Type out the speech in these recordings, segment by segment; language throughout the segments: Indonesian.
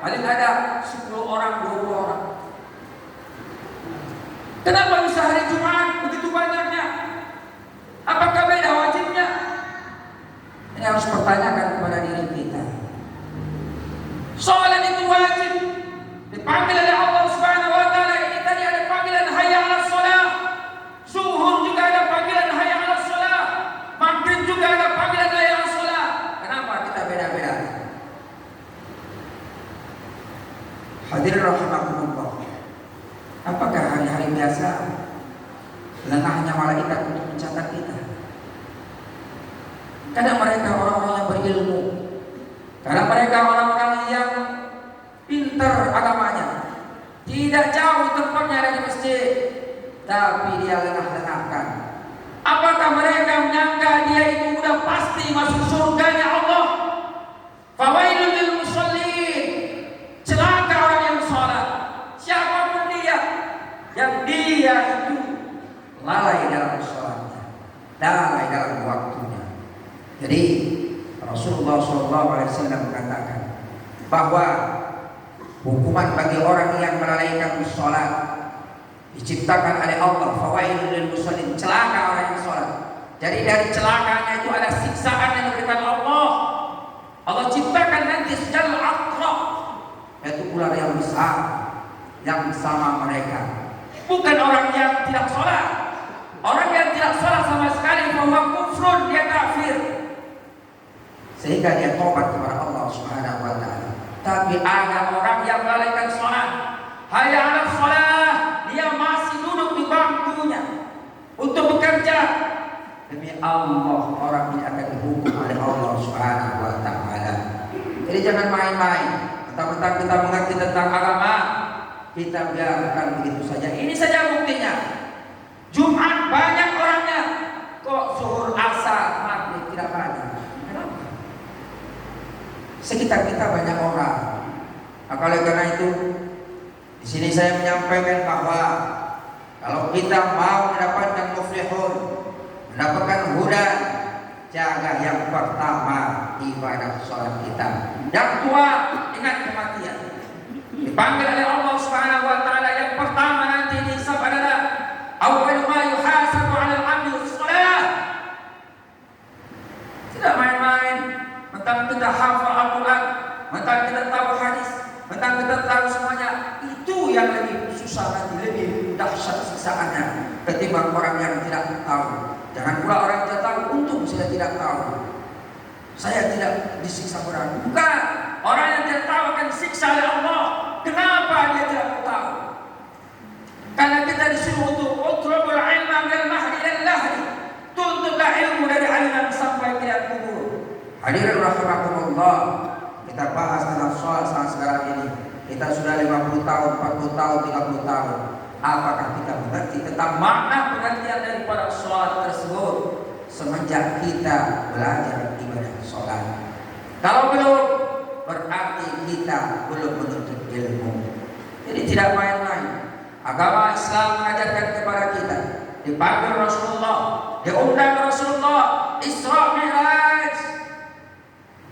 paling ada 10 orang, 20 orang. Kenapa bisa hari Jumat begitu banyaknya? Apakah beda wajibnya? Ini harus pertanyakan kepada diri kita. Sholat itu wajib, dipanggil oleh Allah Subhanahu wa taala. Ini tadi ada panggilan hayya 'alas shalah. Zuhur juga ada panggilan hayya 'alas shalah. Maghrib juga ada panggilan hayya 'alas shalah. Kenapa kita beda-beda? Hadirin rahimakumullah. Apakah hari-hari biasa lengahnya malaikat untuk mencatat kita? Karena mereka orang-orang yang berilmu, karena mereka orang-orang yang pintar agamanya, tidak jauh tempatnya dari masjid, tapi dia lengah-lengahkan. Apakah mereka menyangka dia itu udah pasti masuk surganya Allah? Fawailul lil musallin, celaka orang yang sholat. Siapapun dia, yang dia itu lalai dalam sholatnya, lalai dalam waktunya. Jadi Rasulullah SAW mengatakan bahwa hukuman bagi orang yang melalaikan sholat diciptakan oleh Allah, fawailul lil musallin, celaka orang yang sholat. Jadi dari celakanya itu ada siksaan yang diberikan Allah. Allah ciptakan nanti sejarah akrab, yaitu ular yang besar yang sama mereka. Bukan orang yang tidak sholat. Orang yang tidak sholat sama sekali, bahwa kufrun, dia kafir, sehingga dia tobat kepada Allah Subhanahu wa taala. Tapi ada orang yang melalaikan sholat, hayya 'alas shalah, dia masih duduk di bangkunya untuk bekerja. Demi Allah, orang ini akan dihukum oleh Allah Subhanahu wa taala. Jadi jangan main-main. Mentang-mentang kita mengerti tentang agama, kita biarkan begitu saja. Ini saja buktinya. Jumat banyak orangnya, kok zuhur, asar, maghrib tidak banyak. Kenapa? Sekitar kita banyak orang. Oleh karena itu, di sini saya menyampaikan bahwa kalau kita mau mendapatkan muflihun, mendapatkan hudan, jaga yang pertama ibadah sholat kita. Yang tua ingat kematian. Dipanggil oleh Allah Subhanahu wa taala, yang pertama nanti dihisab adalah awwal ma yuhasabu 'alal 'abdi shalah. Tidak main-main, mentang kita hafal Al-Qur'an, mentang kita tahu hadis, mentang kita tahu semuanya, itu yang lebih susah nanti, lebih dahsyat siksaannya ketimbang orang yang tidak tahu. Jangan pula orang yang tidak tahu, untung saya tidak tahu, saya tidak disiksa berat. Bukan, orang yang tidak tahu akan disiksa oleh Allah. Kenapa dia tidak tahu? Karena kita disuruh untuk utlubul ilma minal mahdi ilal lahdi, tuntutlah ilmu dari alam sampai kiamat kubur. Hadirin rahimakumullah, kita bahas tentang soal saat sekarang ini. Kita sudah 50 tahun, 40 tahun, 30 tahun. Apakah kita mengerti tentang makna pengertian daripada sholat tersebut semenjak kita belajar ibadah sholat? Kalau belum, berarti kita belum menuntut ilmu. Jadi tidak main-main. Agama Islam mengajarkan kepada kita, dipanggil Rasulullah, diundang Rasulullah, Isra Mi'raj,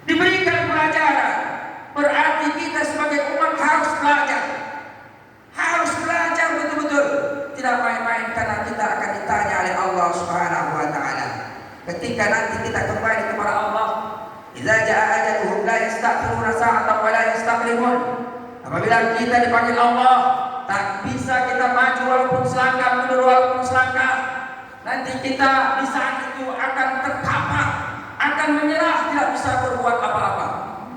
diberikan pelajaran. Berarti kita sebagai umat harus belajar. Harus belajar betul-betul. Tidak main-main, karena kita akan ditanya oleh Allah Subhanahu wa taala. Ketika nanti kita kembali kepada Allah, idza jaa ajaluhum la yastakhiruna sa'atan wa la yastaqdimun. Apabila kita dipanggil Allah, tak bisa kita maju walaupun selangkah, mundur walaupun selangkah. Nanti kita di saat itu akan terkapar, akan menyerah, tidak bisa berbuat apa-apa.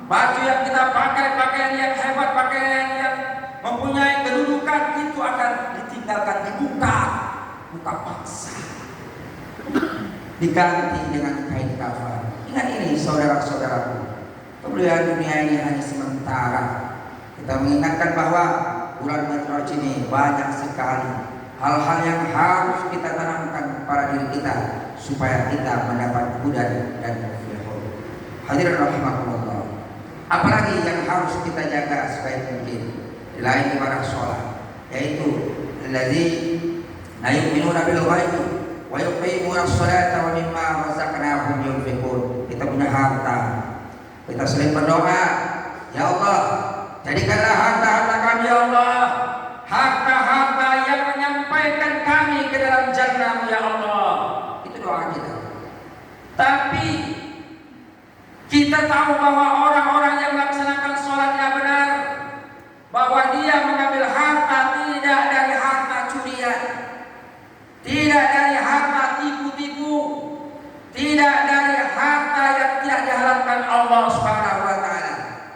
Baju yang kita pakai, pakaian yang hebat, pakaian yang mempunyai kedudukan, itu akan ditinggalkan, dibuka, buka paksa, diganti dengan kain kafan. Ingat ini saudara-saudaraku, kemuliaan dunia ini hanya sementara. Kita mengingatkan bahwa bulan Mi'raj ini banyak sekali hal-hal yang harus kita tanamkan pada diri kita supaya kita mendapat hudan dan muflihun. Hadirin rahimakumullah. Apalagi yang harus kita jaga sebaik mungkin selain ibadah sholat, yaitu alladzina yu'minuna bil ghaibi wa yuqimuna sholata wa mimma razaqnahum yunfiqun. Kita punya harta, kita sering berdoa, ya Allah, jadikan Kita tahu bahwa orang-orang yang melaksanakan sholatnya benar, bahwa dia mengambil harta tidak dari harta curian, tidak dari harta tipu-tipu, tidak dari harta yang tidak diharapkan Allah Subhanahu wa taala.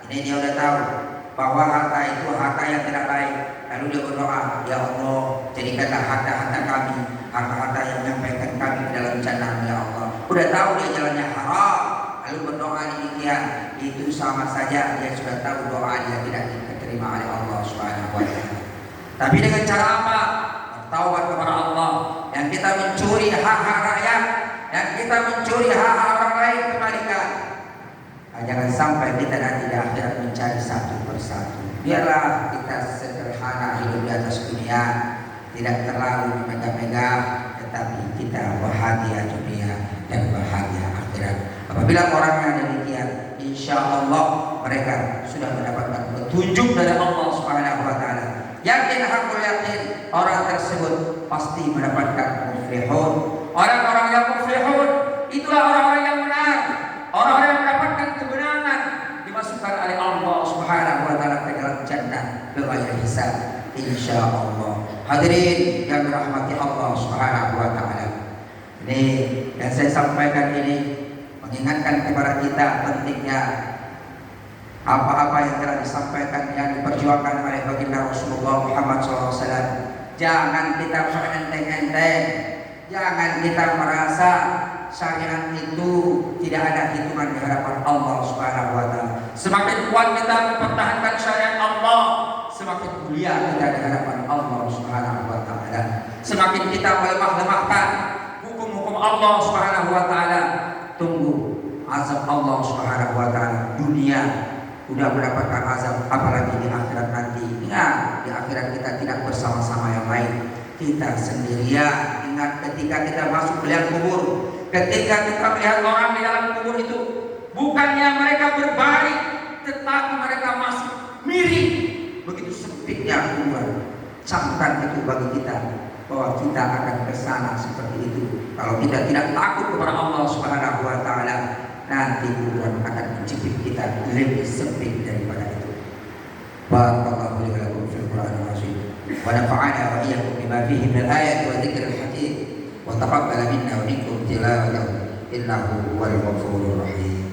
Ini dia udah tahu bahwa harta itu harta yang tidak baik. Lalu dia berdoa, ya Allah, jadikanlah harta-harta kami, harta-harta yang menyampaikan kami ke dalam jannah ya Allah. Udah tahu dia jalannya haram, lalu berdoa demikian, itu sama saja dia sudah tahu doa dia tidak diterima oleh Allah Subhanahu wa taala. Tapi dengan cara apa? Bertaubat kepada Allah. Yang kita mencuri hak-hak rakyat, yang kita mencuri hak-hak orang lain, kembalikan. Jangan sampai kita nanti di akhirat mencari satu persatu. Biarlah kita sederhana hidup di atas dunia, tidak terlalu megah-megah, tetapi kita bahagia dunia dan bahagia akhirat. Apabila orangnya demikian, insya Allah mereka sudah mendapatkan petunjuk dari Allah Subhanahu wa taala. Yakin, hakul yakin, orang tersebut pasti mendapatkan muflihun. Orang-orang yang muflihun itulah orang-orang yang benar, orang-orang yang mendapatkan kebenaran, dimasukkan oleh Allah Subhanahu wa taala ke dalam jannah bighairi hisab, insya Allah. Hadirin yang dirahmati Allah Subhanahu wa taala. Ini yang saya sampaikan ini mengingatkan kepada kita pentingnya apa-apa yang telah disampaikan yang diperjuangkan oleh baginda Rasulullah Muhammad SAW. Jangan kita enteng-enteng, jangan kita merasa syariat itu tidak ada hitungan di hadapan Allah Subhanahu wa taala. Semakin kuat kita mempertahankan syariat Allah, semakin mulia kita di hadapan Allah Subhanahu wa taala. Semakin kita melemah-lemahkan hukum-hukum Allah Subhanahu wa taala, tunggu azab Allah Subhanahu wa taala. Dunia udah mendapatkan azab, apalagi di akhirat nanti. Ingat, di akhirat kita tidak bersama-sama yang lain, kita sendirian. Ingat, ketika kita masuk ke dalam kubur, ketika kita melihat orang di dalam kubur itu, bukannya mereka berbaring, tetapi mereka masuk miring. Begitu sempitnya kubur. Camkan itu bagi kita bahwa kita akan ke sana seperti itu. Kalau kita tidak takut kepada Allah Subhanahu wa taala, nanti kuburan akan menjepit kita lebih sempit daripada itu. Barakallahu li wa lakum fil Qur'anil azim. Wa nafa'ana wa iyyakum bima fihi min al-ayati wa dzikril hakim. Wa taqabbal minna wa minkum tilawatahu innahu huwal ghafurur rahim.